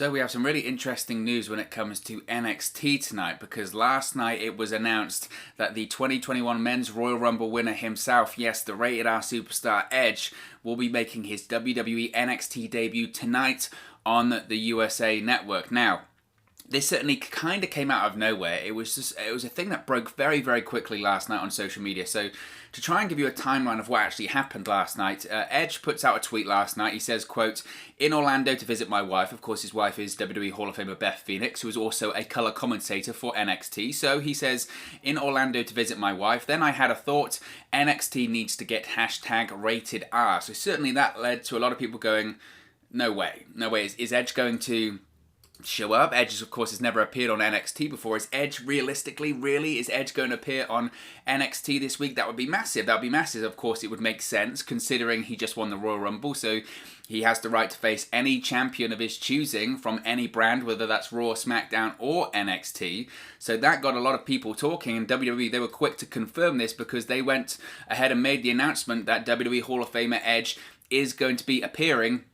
So we have some really interesting news when it comes to NXT tonight, because last night it was announced that the 2021 Men's Royal Rumble winner himself, yes, the Rated R superstar Edge, will be making his WWE NXT debut tonight on the USA Network. Now, this certainly kind of came out of nowhere. It was a thing that broke very, very quickly last night on social media. So to try and give you a timeline of what actually happened last night, Edge puts out a tweet last night. He says, quote, "In Orlando to visit my wife." Of course, his wife is WWE Hall of Famer Beth Phoenix, who is also a color commentator for NXT. So he says, "In Orlando to visit my wife. Then I had a thought, NXT needs to get hashtag rated R." So certainly that led to a lot of people going, no way. Is Edge going to show up? Edge, of course, has never appeared on NXT before. Is Edge realistically, really, is Edge going to appear on NXT this week? That would be massive. Of course, it would make sense considering he just won the Royal Rumble, so he has the right to face any champion of his choosing from any brand, whether that's Raw, SmackDown, or NXT. So that got a lot of people talking, and WWE, they were quick to confirm this because they went ahead and made the announcement that WWE Hall of Famer Edge is going to be appearing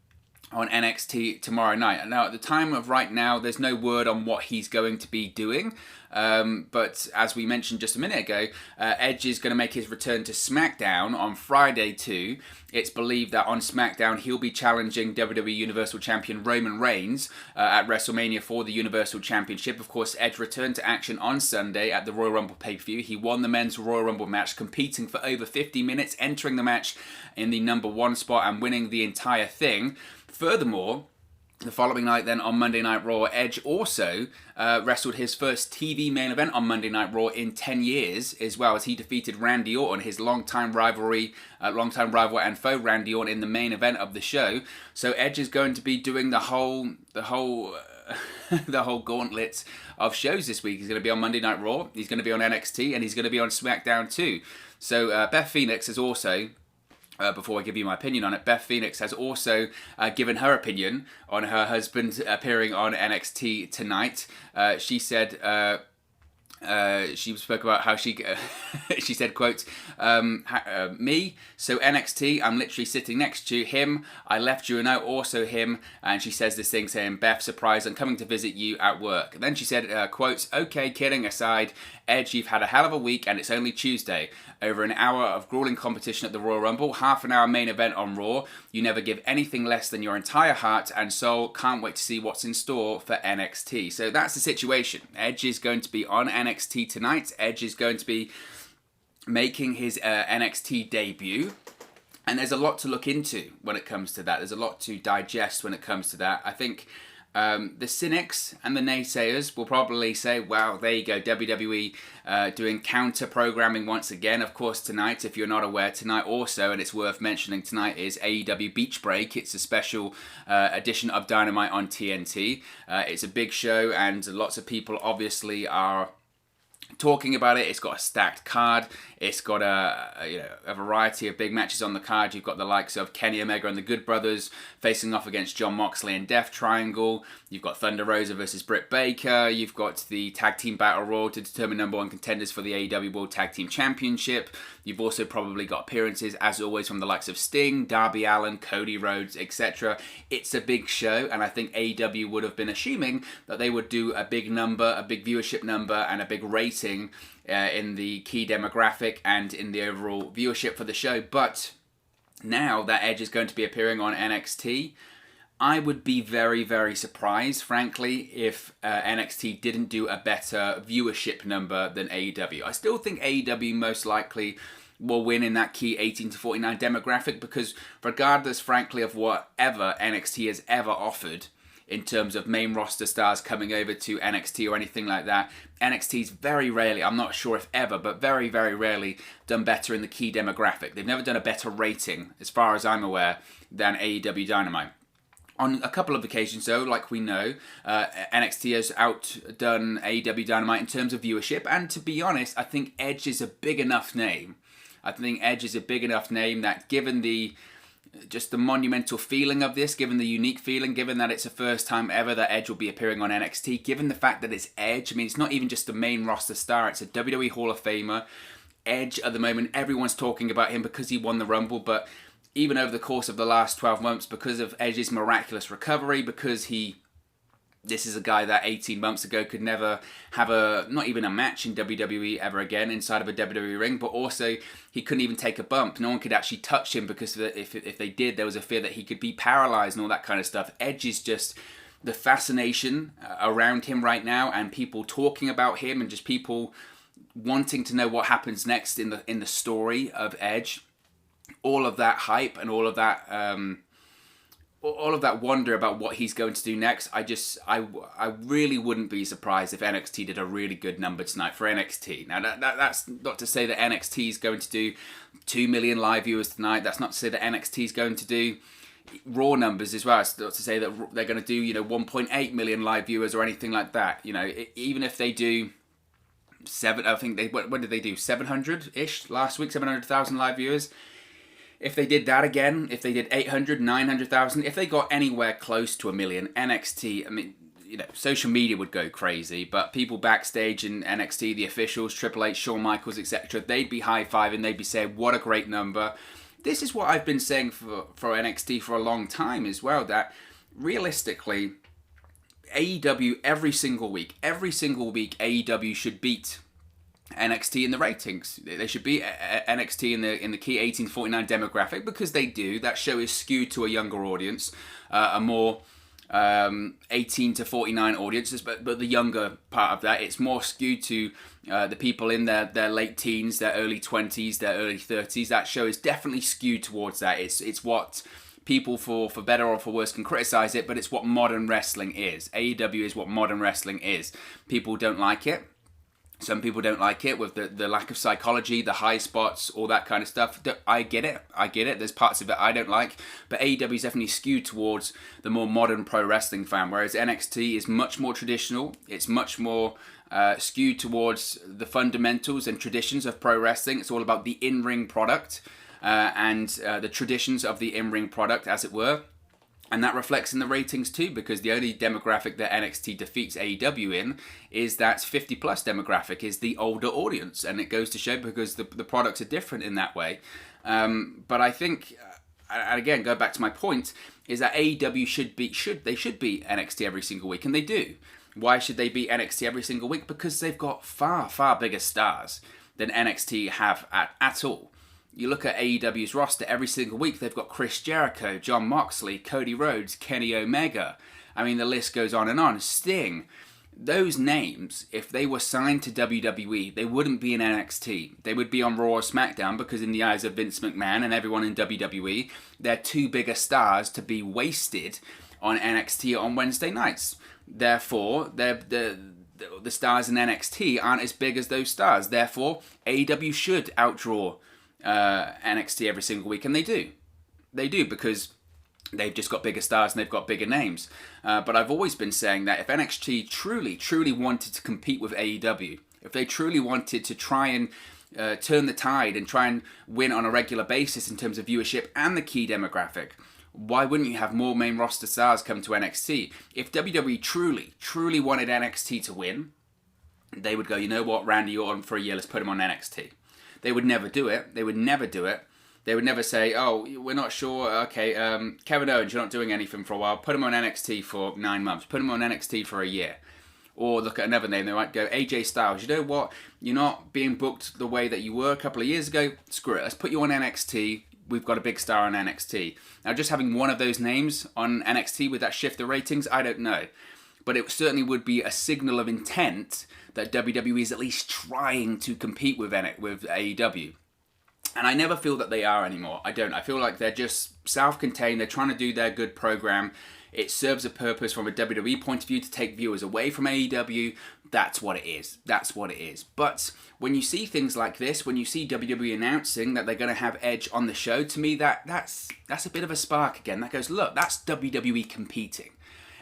on NXT tomorrow night. Now, at the time of right now, there's no word on what he's going to be doing. But as we mentioned just a minute ago, Edge is going to make his return to SmackDown on Friday too. It's believed that on SmackDown he'll be challenging WWE Universal Champion Roman Reigns at WrestleMania for the Universal Championship. Of course, Edge returned to action on Sunday at the Royal Rumble pay-per-view. He won the Men's Royal Rumble match, competing for over 50 minutes, entering the match in the number 1 spot and winning the entire thing. Furthermore, the following night then on Monday Night Raw, Edge also wrestled his first TV main event on Monday Night Raw in 10 years, as well as he defeated Randy Orton, his longtime rival and foe Randy Orton, in the main event of the show. So Edge is going to be doing the whole gauntlet of shows this week. He's going to be on Monday Night Raw, he's going to be on NXT, and he's going to be on SmackDown too. So Beth Phoenix has also, before I give you my opinion on it, Beth Phoenix has also given her opinion on her husband appearing on NXT tonight. She said, she spoke about how she said, quote, "Me, so NXT, I'm literally sitting next to him. I left you a note, also him." And she says this thing saying, "Beth, surprise, I'm coming to visit you at work." And then she said, quote, "Okay, kidding aside, Edge, you've had a hell of a week and it's only Tuesday. Over an hour of grueling competition at the Royal Rumble, half an hour main event on Raw. You never give anything less than your entire heart and soul. Can't wait to see what's in store for NXT." So that's the situation. Edge is going to be on NXT tonight. Edge is going to be making his NXT debut. And there's a lot to look into when it comes to that. There's a lot to digest when it comes to that. I think the cynics and the naysayers will probably say, "Wow, there you go, WWE doing counter-programming once again." Of course, tonight, if you're not aware, tonight also, and it's worth mentioning, tonight is AEW Beach Break. It's a special edition of Dynamite on TNT. It's a big show, and lots of people obviously are talking about it. It's got a stacked card. It's got a variety of big matches on the card. You've got the likes of Kenny Omega and the Good Brothers facing off against Jon Moxley and Death Triangle. You've got Thunder Rosa versus Britt Baker. You've got the Tag Team Battle Royal to determine #1 contenders for the AEW World Tag Team Championship. You've also probably got appearances, as always, from the likes of Sting, Darby Allin, Cody Rhodes, etc. It's a big show, and I think AEW would have been assuming that they would do a big number, a big viewership number, and a big rating in the key demographic and in the overall viewership for the show. But now that Edge is going to be appearing on NXT, I would be very, very surprised, frankly, if NXT didn't do a better viewership number than AEW. I still think AEW most likely will win in that key 18 to 49 demographic, because regardless, frankly, of whatever NXT has ever offered in terms of main roster stars coming over to NXT or anything like that, NXT's very rarely, I'm not sure if ever, but very, very rarely done better in the key demographic. They've never done a better rating, as far as I'm aware, than AEW Dynamite. On a couple of occasions, though, like we know, NXT has outdone AEW Dynamite in terms of viewership, and to be honest, I think Edge is a big enough name. That given the just the monumental feeling of this, given the unique feeling, given that it's the first time ever that Edge will be appearing on NXT, given the fact that it's Edge, I mean, it's not even just a main roster star, it's a WWE Hall of Famer. Edge, at the moment, everyone's talking about him because he won the Rumble, but even over the course of the last 12 months, because of Edge's miraculous recovery, because he This is a guy that 18 months ago could never have not even a match in WWE ever again inside of a WWE ring, but also he couldn't even take a bump. No one could actually touch him because if they did, there was a fear that he could be paralyzed and all that kind of stuff. Edge is just the fascination around him right now, and people talking about him, and just people wanting to know what happens next in the story of Edge. All of that hype and all of that wonder about what he's going to do next. I really wouldn't be surprised if NXT did a really good number tonight for NXT. Now that's not to say that NXT is going to do 2 million live viewers tonight. That's not to say that NXT is going to do Raw numbers as well. It's not to say that they're going to do 1.8 million live viewers or anything like that. Even if they do when did they do 700-ish last week, 700,000 live viewers. If they did that again, if they did 800, 900,000, if they got anywhere close to 1 million, NXT, I mean, social media would go crazy, but people backstage in NXT, the officials, Triple H, Shawn Michaels, etc., they'd be high-fiving, they'd be saying, what a great number. This is what I've been saying for NXT for a long time as well, that realistically, AEW every single week, AEW should beat NXT in the ratings. They should beat NXT in the key 18-49 demographic, because they do. That show is skewed to a younger audience, a more 18 to 49 audiences, but the younger part of that, it's more skewed to the people in their late teens, their early 20s, their early 30s. That show is definitely skewed towards that. It's what people, for better or for worse, can criticize it, but it's what modern wrestling is. AEW is what modern wrestling is. People don't like it. Some people don't like it with the lack of psychology, the high spots, all that kind of stuff. I get it. There's parts of it I don't like. But AEW is definitely skewed towards the more modern pro wrestling fan, whereas NXT is much more traditional. It's much more skewed towards the fundamentals and traditions of pro wrestling. It's all about the in-ring product and the traditions of the in-ring product, as it were. And that reflects in the ratings too, because the only demographic that NXT defeats AEW in is that 50 plus demographic, is the older audience. And it goes to show, because the products are different in that way. But I think, and again, go back to my point, is that AEW should beat NXT every single week, and they do. Why should they beat NXT every single week? Because they've got far, far bigger stars than NXT have at all. You look at AEW's roster every single week, they've got Chris Jericho, Jon Moxley, Cody Rhodes, Kenny Omega. I mean, the list goes on and on. Sting. Those names, if they were signed to WWE, they wouldn't be in NXT. They would be on Raw or SmackDown, because in the eyes of Vince McMahon and everyone in WWE, they're too big a stars to be wasted on NXT on Wednesday nights. Therefore, the stars in NXT aren't as big as those stars. Therefore, AEW should outdraw NXT every single week, and they do, because they've just got bigger stars and they've got bigger names. But I've always been saying that if NXT truly wanted to compete with AEW, if they truly wanted to try and turn the tide and try and win on a regular basis in terms of viewership and the key demographic, why wouldn't you have more main roster stars come to NXT? If WWE truly wanted NXT to win, they would go, you know what, Randy Orton for a year, let's put him on NXT. They would never do it. They would never say, oh, we're not sure. Okay, Kevin Owens, you're not doing anything for a while. Put him on NXT for 9 months. Put him on NXT for a year. Or look at another name. They might go, AJ Styles. You know what? You're not being booked the way that you were a couple of years ago. Screw it. Let's put you on NXT. We've got a big star on NXT. Now, just having one of those names on NXT, would that shift the ratings? I don't know. But it certainly would be a signal of intent that WWE is at least trying to compete with AEW. And I never feel that they are anymore. I don't. I feel like they're just self-contained. They're trying to do their good program. It serves a purpose from a WWE point of view to take viewers away from AEW. That's what it is. But when you see things like this, when you see WWE announcing that they're going to have Edge on the show, to me that's a bit of a spark again. That goes, look, that's WWE competing.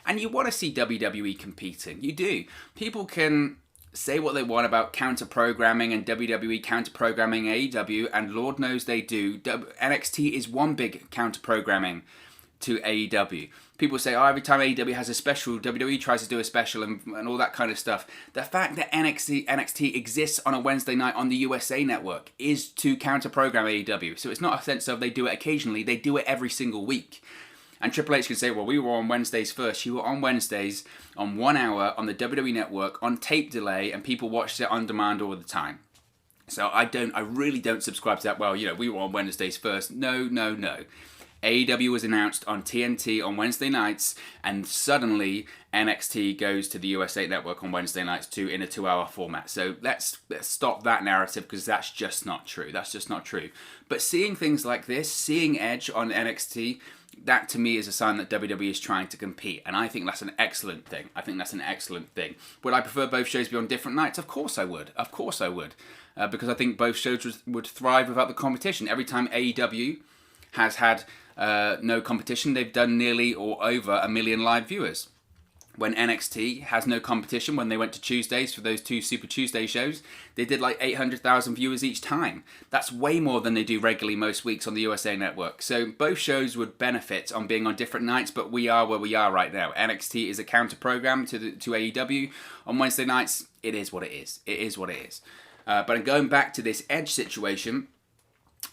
And you want to see WWE competing. You do. People can say what they want about counter-programming and WWE counter-programming AEW, and Lord knows they do. NXT is one big counter-programming to AEW. People say, oh, every time AEW has a special, WWE tries to do a special and all that kind of stuff. The fact that NXT exists on a Wednesday night on the USA Network is to counter-program AEW. So it's not a sense of they do it occasionally, they do it every single week. And Triple H can say, well, we were on Wednesdays first. You were on Wednesdays on 1 hour on the WWE Network on tape delay, and people watched it on demand all the time. So I really don't subscribe to that. Well, we were on Wednesdays first. No. AEW was announced on TNT on Wednesday nights, and suddenly NXT goes to the USA Network on Wednesday nights too in a 2-hour format. So let's stop that narrative, because that's just not true. That's just not true. But seeing things like this, seeing Edge on NXT, that to me is a sign that WWE is trying to compete, and I think that's an excellent thing. Would I prefer both shows be on different nights? Of course I would. Because I think both shows would thrive without the competition. Every time AEW has had no competition, they've done nearly or over 1 million live viewers. When NXT has no competition, when they went to Tuesdays for those 2 Super Tuesday shows, they did like 800,000 viewers each time. That's way more than they do regularly most weeks on the USA Network. So both shows would benefit on being on different nights, but we are where we are right now. NXT is a counter program to AEW on Wednesday nights. It is what it is. But going back to this Edge situation,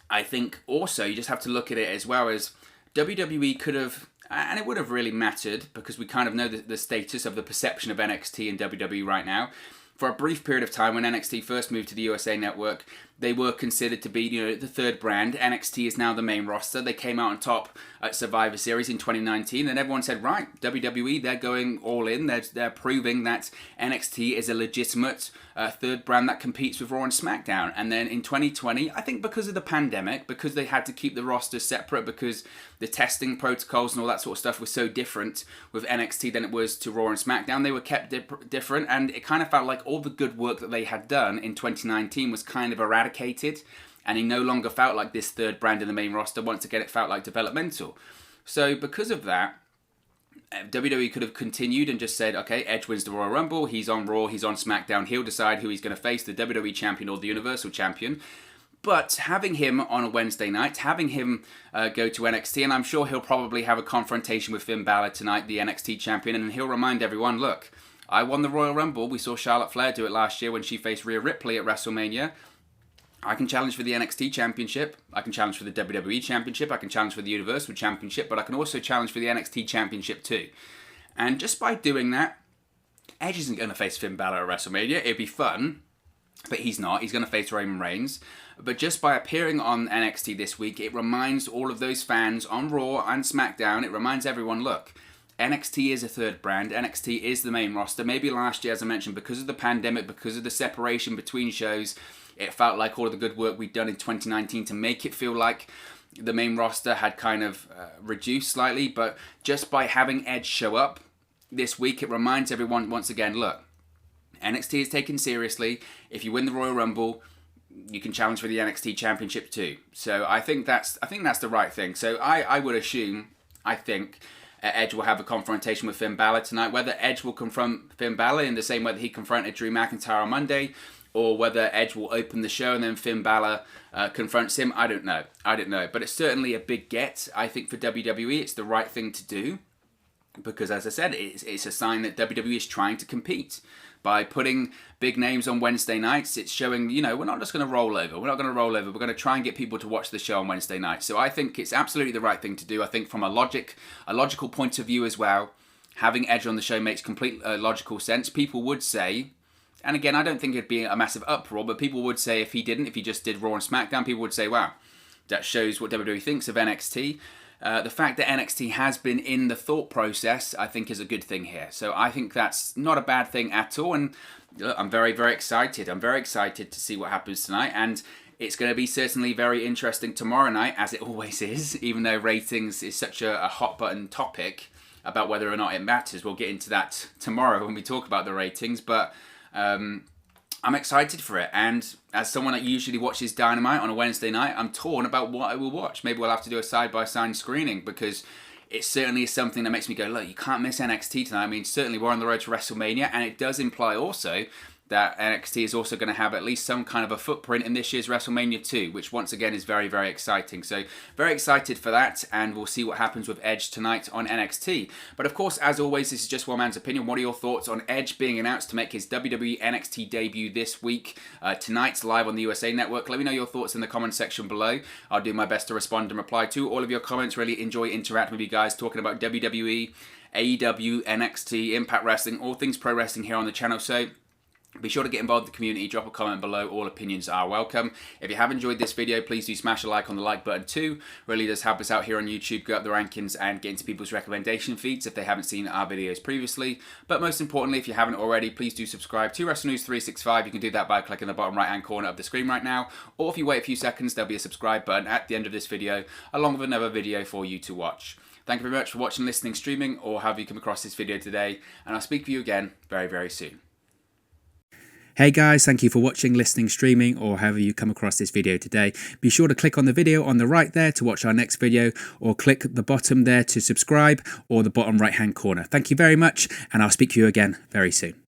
I think also you just have to look at it as well as WWE could have, and it would have really mattered because we kind of know the status of the perception of NXT and WWE right now. For a brief period of time when NXT first moved to the USA Network, they were considered to be the third brand. NXT is now the main roster. They came out on top at Survivor Series in 2019, and everyone said, right, WWE, they're going all in. They're proving that NXT is a legitimate third brand that competes with Raw and SmackDown. And then in 2020, I think because of the pandemic, because they had to keep the rosters separate, because the testing protocols and all that sort of stuff was so different with NXT than it was to Raw and SmackDown, they were kept different, and it kind of felt like all the good work that they had done in 2019 was kind of eradicated, and it no longer felt like this third brand in the main roster. Once again, it felt like developmental. So because of that, WWE could have continued and just said, okay, Edge wins the Royal Rumble, he's on Raw, he's on SmackDown, he'll decide who he's going to face, the WWE Champion or the Universal Champion. But having him on a Wednesday night, having him go to NXT, and I'm sure he'll probably have a confrontation with Finn Balor tonight, the NXT Champion, and he'll remind everyone, look, I won the Royal Rumble. We saw Charlotte Flair do it last year when she faced Rhea Ripley at WrestleMania. I can challenge for the NXT Championship. I can challenge for the WWE Championship. I can challenge for the Universal Championship. But I can also challenge for the NXT Championship too. And just by doing that, Edge isn't going to face Finn Balor at WrestleMania. It'd be fun, but he's not. He's going to face Roman Reigns. But just by appearing on NXT this week, it reminds all of those fans on Raw and SmackDown, it reminds everyone, look, NXT is a third brand. NXT is the main roster. Maybe last year, as I mentioned, because of the pandemic, because of the separation between shows, it felt like all of the good work we'd done in 2019 to make it feel like the main roster had kind of reduced slightly. But just by having Edge show up this week, it reminds everyone once again, look, NXT is taken seriously. If you win the Royal Rumble, you can challenge for the NXT Championship too. So I think that's the right thing. So I would assume, I think, Edge will have a confrontation with Finn Balor tonight. Whether Edge will confront Finn Balor in the same way that he confronted Drew McIntyre on Monday, or whether Edge will open the show and then Finn Balor confronts him, I don't know. But it's certainly a big get, I think, for WWE. It's the right thing to do. Because, as I said, it's a sign that WWE is trying to compete. By putting big names on Wednesday nights, it's showing, we're not just going to roll over. We're going to try and get people to watch the show on Wednesday night. So I think it's absolutely the right thing to do. I think from a logical point of view as well, having Edge on the show makes complete logical sense. People would say, and again, I don't think it'd be a massive uproar, but people would say if he just did Raw and SmackDown, people would say, wow, that shows what WWE thinks of NXT. The fact that NXT has been in the thought process, I think, is a good thing here. So I think that's not a bad thing at all. And I'm very, very excited. I'm very excited to see what happens tonight. And it's going to be certainly very interesting tomorrow night, as it always is, even though ratings is such a hot button topic about whether or not it matters. We'll get into that tomorrow when we talk about the ratings. But I'm excited for it, and as someone that usually watches Dynamite on a Wednesday night, I'm torn about what I will watch. Maybe we'll have to do a side-by-side screening, because it certainly is something that makes me go, look, you can't miss NXT tonight. I mean, certainly we're on the road to WrestleMania, and it does imply also that NXT is also going to have at least some kind of a footprint in this year's WrestleMania 2, which once again is very, very exciting. So very excited for that, and we'll see what happens with Edge tonight on NXT. But of course, as always, this is just one man's opinion. What are your thoughts on Edge being announced to make his WWE NXT debut this week, tonight, live on the USA Network? Let me know your thoughts in the comment section below. I'll do my best to respond and reply to all of your comments. Really enjoy interacting with you guys, talking about WWE, AEW, NXT, Impact Wrestling, all things pro wrestling here on the channel. So be sure to get involved in the community, drop a comment below, all opinions are welcome. If you have enjoyed this video, please do smash a like on the like button too. Really does help us out here on YouTube, go up the rankings and get into people's recommendation feeds if they haven't seen our videos previously. But most importantly, if you haven't already, please do subscribe to Wrestle News 365. You can do that by clicking the bottom right hand corner of the screen right now, or if you wait a few seconds, there'll be a subscribe button at the end of this video, along with another video for you to watch. Thank you very much for watching, listening, streaming, or however you come across this video today, and I'll speak to you again very, very soon. Hey guys, thank you for watching, listening, streaming, or however you come across this video today. Be sure to click on the video on the right there to watch our next video, or click the bottom there to subscribe, or the bottom right hand corner. Thank you very much, and I'll speak to you again very soon.